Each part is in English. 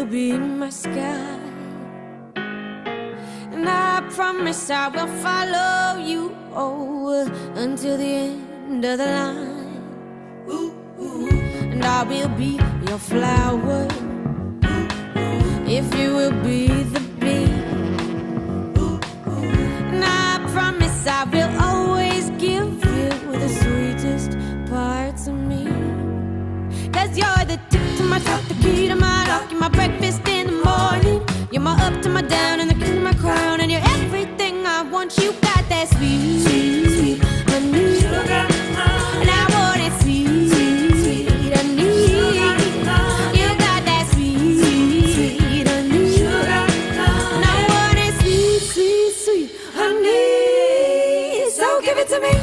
be my sky. And I promise I will follow you until the end of the line. And I will be your flower if you will be the bee. And I promise I will always give you the sweetest parts of me. 'Cause you're the tip to my top, the key to my lock. You're my breakfast in the morning. You're my up to my down and the king to my crown. And you're everything I want. You got that sweet, sweet, sweet honey. And I want it sweet, sweet, sweet honey. You got that sweet, sweet, sweet honey. And I want it sweet, sweet, sweet honey. So give it to me.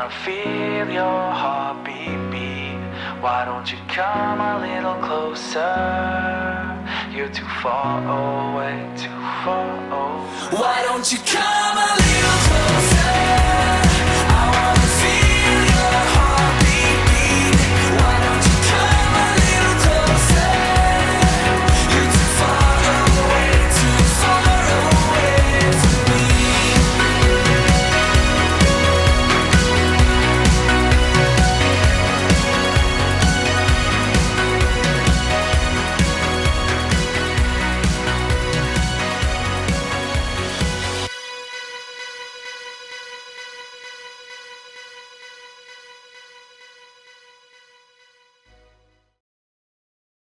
wanna feel your heartbeat beat. Why don't you come a little closer? You're too far away, too far away. Why don't you come a little closer?